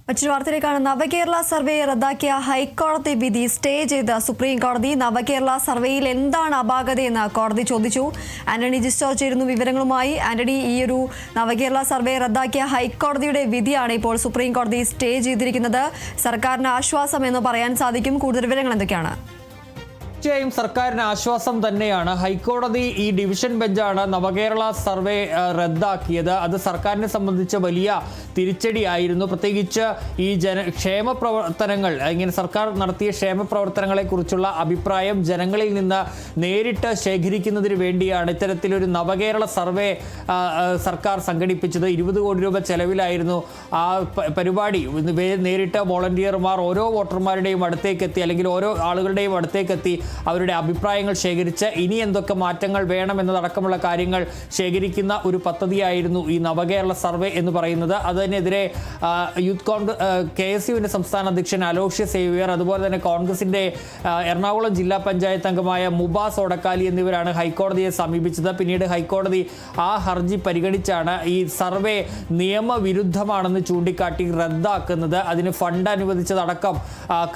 മറ്റൊരു വാർത്തയിലേക്കാണ്. നവകേരള സർവേ റദ്ദാക്കിയ ഹൈക്കോടതി വിധി സ്റ്റേ ചെയ്ത സുപ്രീം കോടതി. നവകേരള സർവേയിൽ എന്താണ് അപാകതയെന്ന് കോടതി ചോദിച്ചു. ആന്റണി ജിസ്റ്റോർ ചേരുന്നു വിവരങ്ങളുമായി. ആന്റണി, ഈ ഒരു നവകേരള സർവേ റദ്ദാക്കിയ ഹൈക്കോടതിയുടെ വിധിയാണ് ഇപ്പോൾ സുപ്രീം കോടതി സ്റ്റേ ചെയ്തിരിക്കുന്നത്. സർക്കാരിന് ആശ്വാസം എന്ന് പറയാൻ സാധിക്കും. കൂടുതൽ വിവരങ്ങൾ എന്തൊക്കെയാണ്? തീർച്ചയായും സർക്കാരിന് ആശ്വാസം തന്നെയാണ്. ഹൈക്കോടതി ഈ ഡിവിഷൻ ബെഞ്ചാണ് നവകേരള സർവേ റദ്ദാക്കിയത്. അത് സർക്കാരിനെ സംബന്ധിച്ച് വലിയ തിരിച്ചടിയായിരുന്നു. പ്രത്യേകിച്ച് ഈ ക്ഷേമ പ്രവർത്തനങ്ങൾ, ഇങ്ങനെ സർക്കാർ നടത്തിയ ക്ഷേമ പ്രവർത്തനങ്ങളെ കുറിച്ചുള്ള അഭിപ്രായം ജനങ്ങളിൽ നിന്ന് നേരിട്ട് ശേഖരിക്കുന്നതിന് വേണ്ടിയാണ് ഇത്തരത്തിലൊരു നവകേരള സർവേ സർക്കാർ സംഘടിപ്പിച്ചത്. 20 കോടി രൂപ ചെലവിലായിരുന്നു ആ പരിപാടി. നേരിട്ട് വോളണ്ടിയർമാർ ഓരോ വോട്ടർമാരുടെയും അടുത്തേക്കെത്തി, അല്ലെങ്കിൽ ഓരോ ആളുകളുടെയും അടുത്തേക്കെത്തി അവരുടെ അഭിപ്രായങ്ങൾ ശേഖരിച്ച് ഇനി എന്തൊക്കെ മാറ്റങ്ങൾ വേണമെന്നതടക്കമുള്ള കാര്യങ്ങൾ ശേഖരിക്കുന്ന ഒരു പദ്ധതിയായിരുന്നു ഈ നവകേരള സർവേ എന്ന് പറയുന്നത്. അതിനെതിരെ KSUവിൻ്റെ സംസ്ഥാന അധ്യക്ഷൻ അലോഷ്യസ് സേവ്യർ, അതുപോലെ തന്നെ കോൺഗ്രസിൻ്റെ എറണാകുളം ജില്ലാ പഞ്ചായത്ത് അംഗമായ മുബാസ് ഒടക്കാലി എന്നിവരാണ് ഹൈക്കോടതിയെ സമീപിച്ചത്. പിന്നീട് ഹൈക്കോടതി ആ ഹർജി പരിഗണിച്ചാണ് ഈ സർവേ നിയമവിരുദ്ധമാണെന്ന് ചൂണ്ടിക്കാട്ടി റദ്ദാക്കുന്നത്. അതിന് ഫണ്ട് അനുവദിച്ചതടക്കം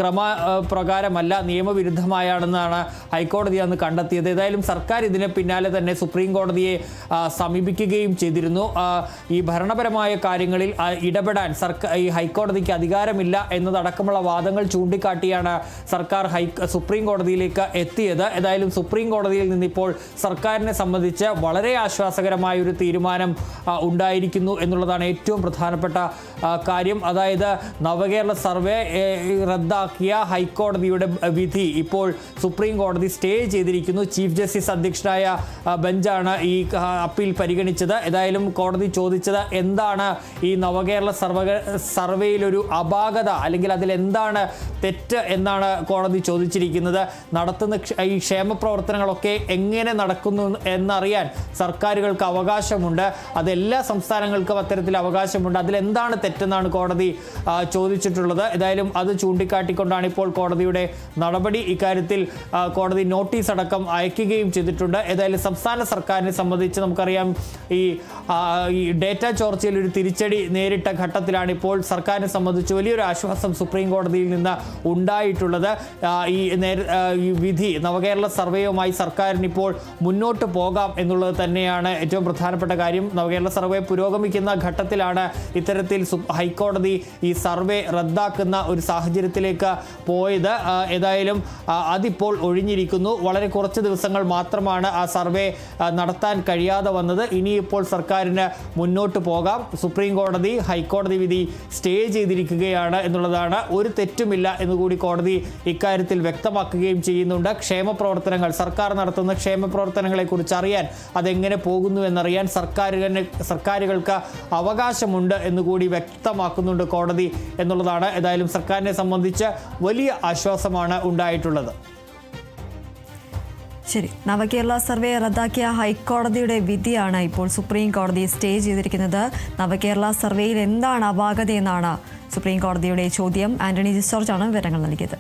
ക്രമപ്രകാരമല്ല, നിയമവിരുദ്ധമായാണെന്നാണ് ഹൈക്കോടതി അന്ന് കണ്ടെത്തിയത്. ഏതായാലും സർക്കാർ ഇതിന് പിന്നാലെ തന്നെ സുപ്രീം കോടതിയെ സമീപിക്കുകയും ചെയ്തിരുന്നു. ഈ ഭരണപരമായ കാര്യങ്ങളിൽ ഇടപെടാൻ ഈ ഹൈക്കോടതിക്ക് അധികാരമില്ല എന്നതടക്കമുള്ള വാദങ്ങൾ ചൂണ്ടിക്കാട്ടിയാണ് സർക്കാർ സുപ്രീം കോടതിയിലേക്ക് എത്തിയത്. ഏതായാലും സുപ്രീം കോടതിയിൽ നിന്നിപ്പോൾ സർക്കാരിനെ സംബന്ധിച്ച് വളരെ ആശ്വാസകരമായ ഒരു തീരുമാനം ഉണ്ടായിരിക്കുന്നു എന്നുള്ളതാണ് ഏറ്റവും പ്രധാനപ്പെട്ട കാര്യം. അതായത് നവകേരള സർവേ റദ്ദാക്കിയ ഹൈക്കോടതിയുടെ വിധി ഇപ്പോൾ സുപ്രീം കോടതി സ്റ്റേ ചെയ്തിരിക്കുന്നു. ചീഫ് ജസ്റ്റിസ് അധ്യക്ഷനായ ബെഞ്ചാണ് ഈ അപ്പീൽ പരിഗണിച്ചത്. ഏതായാലും കോടതി ചോദിച്ചത് എന്താണ് ഈ നവകേരള സർവേയിലൊരു അപാകത, അല്ലെങ്കിൽ അതിലെന്താണ് തെറ്റ് എന്നാണ് കോടതി ചോദിച്ചിരിക്കുന്നത്. നടത്തുന്ന ഈ ക്ഷേമ പ്രവർത്തനങ്ങളൊക്കെ എങ്ങനെ നടക്കുന്നു എന്നറിയാൻ സർക്കാരുകൾക്ക് അവകാശമുണ്ട്. അതെല്ലാ സംസ്ഥാനങ്ങൾക്കും അത്തരത്തിൽ അവകാശമുണ്ട്. അതിലെന്താണ് തെറ്റെന്നാണ് കോടതി ചോദിച്ചിട്ടുള്ളത്. ഏതായാലും അത് ചൂണ്ടിക്കാട്ടിക്കൊണ്ടാണ് ഇപ്പോൾ കോടതിയുടെ നടപടി. ഇക്കാര്യത്തിൽ കോടതി നോട്ടീസ് അടക്കം അയക്കുകയും ചെയ്തിട്ടുണ്ട്. ഏതായാലും സംസ്ഥാന സർക്കാരിനെ സംബന്ധിച്ച് നമുക്കറിയാം, ഈ ഡേറ്റ ചോർച്ചയിൽ ഒരു തിരിച്ചടി നേരിട്ട ഘട്ടത്തിലാണ് ഇപ്പോൾ സർക്കാരിനെ സംബന്ധിച്ച് വലിയൊരു ആശ്വാസം സുപ്രീം കോടതിയിൽ നിന്ന് ഉണ്ടായിട്ടുള്ളത്. ഈ വിധി നവകേരള സർവേയുമായി സർക്കാരിന് ഇപ്പോൾ മുന്നോട്ട് പോകാം എന്നുള്ളത് തന്നെയാണ് ഏറ്റവും പ്രധാനപ്പെട്ട കാര്യം. നവകേരള സർവേ പുരോഗമിക്കുന്ന ഘട്ടത്തിലാണ് ഇത്തരത്തിൽ ഹൈക്കോടതി ഈ സർവേ റദ്ദാക്കുന്ന ഒരു സാഹചര്യത്തിലേക്ക് പോയത്. ഏതായാലും അതിപ്പോൾ ഒഴിഞ്ഞിരിക്കുന്നു. വളരെ കുറച്ച് ദിവസങ്ങൾ മാത്രമാണ് ആ സർവേ നടത്താൻ കഴിയാതെ വന്നത്. ഇനിയിപ്പോൾ സർക്കാരിന് മുന്നോട്ട് പോകാം. സുപ്രീം കോടതി ഹൈക്കോടതി വിധി സ്റ്റേ ചെയ്തിരിക്കുകയാണ് എന്നുള്ളതാണ്. ഒരു തെറ്റുമില്ല എന്നുകൂടി കോടതി ഇക്കാര്യത്തിൽ വ്യക്തമാക്കുകയും ചെയ്യുന്നുണ്ട്. ക്ഷേമ പ്രവർത്തനങ്ങൾ, സർക്കാർ നടത്തുന്ന ക്ഷേമ പ്രവർത്തനങ്ങളെ കുറിച്ച് അറിയാൻ, അതെങ്ങനെ പോകുന്നു എന്നറിയാൻ സർക്കാരുകൾക്ക് അവകാശമുണ്ട് എന്നുകൂടി വ്യക്തമാക്കുന്നുണ്ട് കോടതി എന്നുള്ളതാണ്. ഏതായാലും സർക്കാരിനെ സംബന്ധിച്ച് വലിയ ആശ്വാസമാണ് ഉണ്ടായിട്ടുള്ളത്. ശരി, നവകേരള സർവേ റദ്ദാക്കിയ ഹൈക്കോടതിയുടെ വിധിയാണ് ഇപ്പോൾ സുപ്രീം കോടതി സ്റ്റേ ചെയ്തിരിക്കുന്നത്. നവകേരള സർവേയിൽ എന്താണ് അപാകതയെന്നാണ് സുപ്രീം കോടതിയുടെ ചോദ്യം. ആന്റണി ജിസ്റ്റോർ ആണ് വിവരങ്ങൾ നൽകിയത്.